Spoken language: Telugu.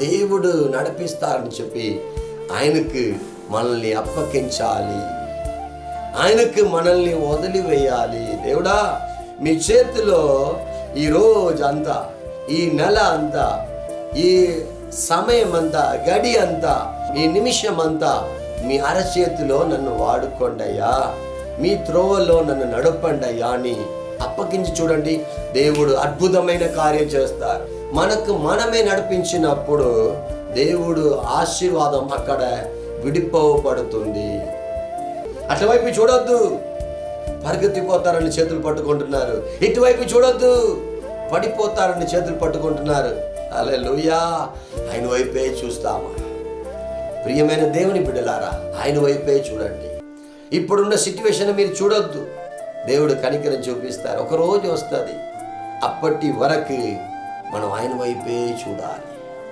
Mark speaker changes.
Speaker 1: దేవుడు నడిపిస్తారని చెప్పి ఆయనకు మనల్ని అప్పగించాలి, ఆయనకు మనల్ని వదిలివేయాలి. దేవుడా, మీ చేతిలో ఈ రోజు అంతా, ఈ నెల అంతా, ఈ సమయం అంతా, గడి అంతా, ఈ నిమిషం అంతా మీ అరచేతిలో నన్ను వాడుకోండయ్యా, మీ త్రోవల్లో నన్ను నడపండి అయ్యా అని అప్పగించి చూడండి. దేవుడు అద్భుతమైన కార్యం చేస్తారు. మనకు మనమే నడిపించినప్పుడు దేవుడు ఆశీర్వాదం అక్కడ విడిపోబడుతుంది. అటువైపు చూడొద్దు, పరిగెత్తిపోతారని చేతులు పట్టుకుంటున్నారు. ఇటువైపు చూడొద్దు, పడిపోతారని చేతులు పట్టుకుంటున్నారు. హల్లెలూయా. ఆయన వైపే చూస్తామా? ప్రియమైన దేవుని బిడ్డలారా, ఆయన వైపే చూడండి. ఇప్పుడున్న సిచ్యువేషన్ మీరు చూడొద్దు, దేవుడు కనికరం చూపిస్తారు. ఒక రోజు వస్తుంది, అప్పటి వరకు మనం ఆయన వైపే చూడాలి.